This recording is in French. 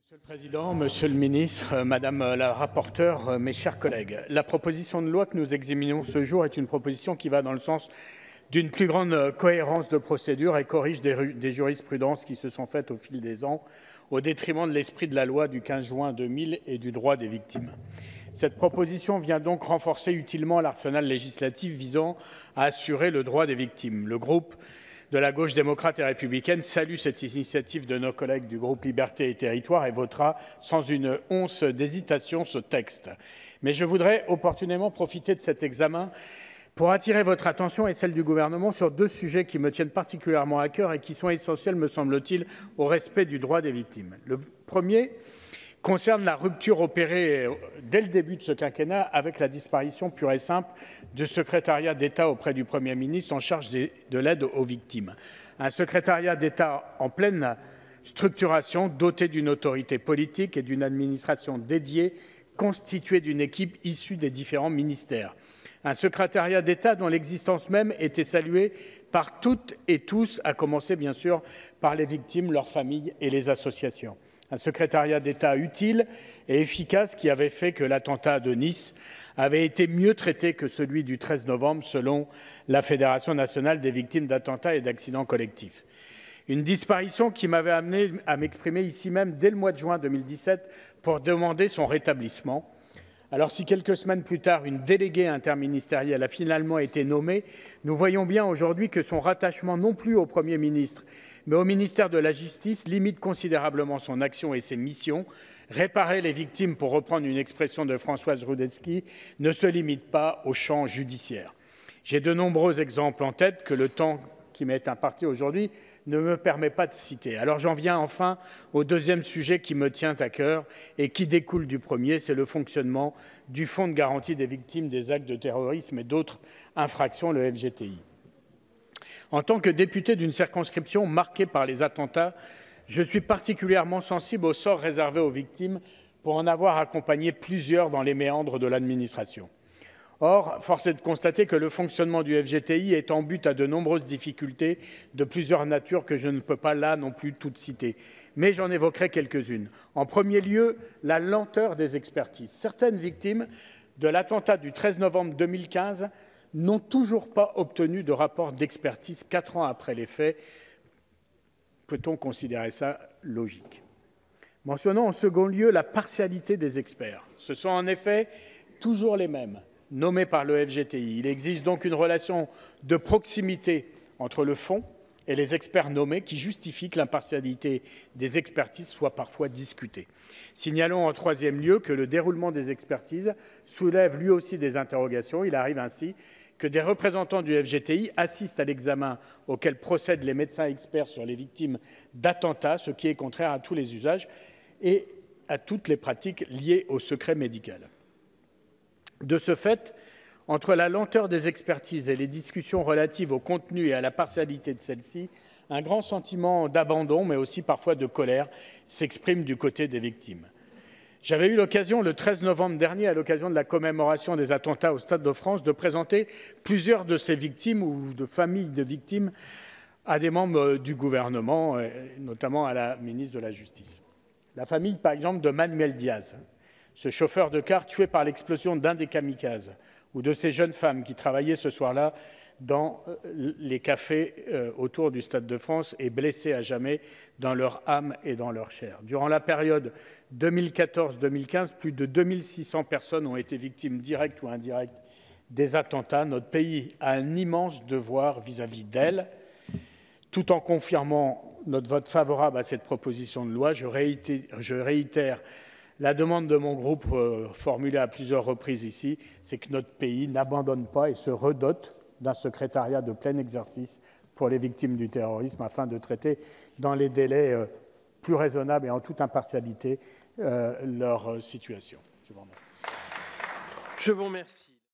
Monsieur le Président, Monsieur le Ministre, Madame la rapporteure, mes chers collègues, la proposition de loi que nous examinons ce jour est une proposition qui va dans le sens d'une plus grande cohérence de procédure et corrige des jurisprudences qui se sont faites au fil des ans, au détriment de l'esprit de la loi du 15 juin 2000 et du droit des victimes. Cette proposition vient donc renforcer utilement l'arsenal législatif visant à assurer le droit des victimes. Le groupe de la gauche démocrate et républicaine salue cette initiative de nos collègues du groupe Liberté et Territoires et votera sans une once d'hésitation ce texte. Mais je voudrais opportunément profiter de cet examen pour attirer votre attention et celle du gouvernement sur deux sujets qui me tiennent particulièrement à cœur et qui sont essentiels, me semble-t-il, au respect du droit des victimes. Le premier concerne la rupture opérée dès le début de ce quinquennat avec la disparition pure et simple du secrétariat d'État auprès du Premier ministre en charge de l'aide aux victimes. Un secrétariat d'État en pleine structuration, doté d'une autorité politique et d'une administration dédiée, constituée d'une équipe issue des différents ministères. Un secrétariat d'État dont l'existence même était saluée par toutes et tous, à commencer bien sûr par les victimes, leurs familles et les associations. Un secrétariat d'État utile et efficace qui avait fait que l'attentat de Nice avait été mieux traité que celui du 13 novembre, selon la Fédération nationale des victimes d'attentats et d'accidents collectifs. Une disparition qui m'avait amené à m'exprimer ici même dès le mois de juin 2017 pour demander son rétablissement. Alors si quelques semaines plus tard, une déléguée interministérielle a finalement été nommée, nous voyons bien aujourd'hui que son rattachement non plus au Premier ministre, mais au ministère de la Justice limite considérablement son action et ses missions. Réparer les victimes, pour reprendre une expression de Françoise Rudetsky, ne se limite pas au champ judiciaire. J'ai de nombreux exemples en tête que le temps qui m'est imparti aujourd'hui ne me permet pas de citer. Alors j'en viens enfin au deuxième sujet qui me tient à cœur et qui découle du premier, c'est le fonctionnement du Fonds de garantie des victimes des actes de terrorisme et d'autres infractions, le FGTI. En tant que député d'une circonscription marquée par les attentats, je suis particulièrement sensible au sort réservé aux victimes pour en avoir accompagné plusieurs dans les méandres de l'administration. Or, force est de constater que le fonctionnement du FGTI est en but à de nombreuses difficultés de plusieurs natures que je ne peux pas là non plus toutes citer. Mais j'en évoquerai quelques-unes. En premier lieu, la lenteur des expertises. Certaines victimes de l'attentat du 13 novembre 2015 n'ont toujours pas obtenu de rapport d'expertise 4 ans après les faits. Peut-on considérer ça logique? Mentionnons en second lieu la partialité des experts. Ce sont en effet toujours les mêmes, nommés par le FGTI. Il existe donc une relation de proximité entre le fonds et les experts nommés qui justifie que l'impartialité des expertises soit parfois discutée. Signalons en troisième lieu que le déroulement des expertises soulève lui aussi des interrogations. Il arrive ainsi que des représentants du FGTI assistent à l'examen auquel procèdent les médecins experts sur les victimes d'attentats, ce qui est contraire à tous les usages et à toutes les pratiques liées au secret médical. De ce fait, entre la lenteur des expertises et les discussions relatives au contenu et à la partialité de celles-ci, un grand sentiment d'abandon, mais aussi parfois de colère, s'exprime du côté des victimes. J'avais eu l'occasion, le 13 novembre dernier, à l'occasion de la commémoration des attentats au Stade de France, de présenter plusieurs de ces victimes ou de familles de victimes à des membres du gouvernement, notamment à la ministre de la Justice. La famille, par exemple, de Manuel Diaz, ce chauffeur de car tué par l'explosion d'un des kamikazes, ou de ces jeunes femmes qui travaillaient ce soir-là dans les cafés autour du Stade de France et blessées à jamais dans leur âme et dans leur chair. Durant la période 2014-2015, plus de 2600 personnes ont été victimes directes ou indirectes des attentats. Notre pays a un immense devoir vis-à-vis d'elles. Tout en confirmant notre vote favorable à cette proposition de loi, je réitère la demande de mon groupe formulée à plusieurs reprises ici, c'est que notre pays n'abandonne pas et se redote d'un secrétariat de plein exercice pour les victimes du terrorisme afin de traiter dans les délais plus raisonnables et en toute impartialité leur situation. Je vous remercie. Je vous remercie.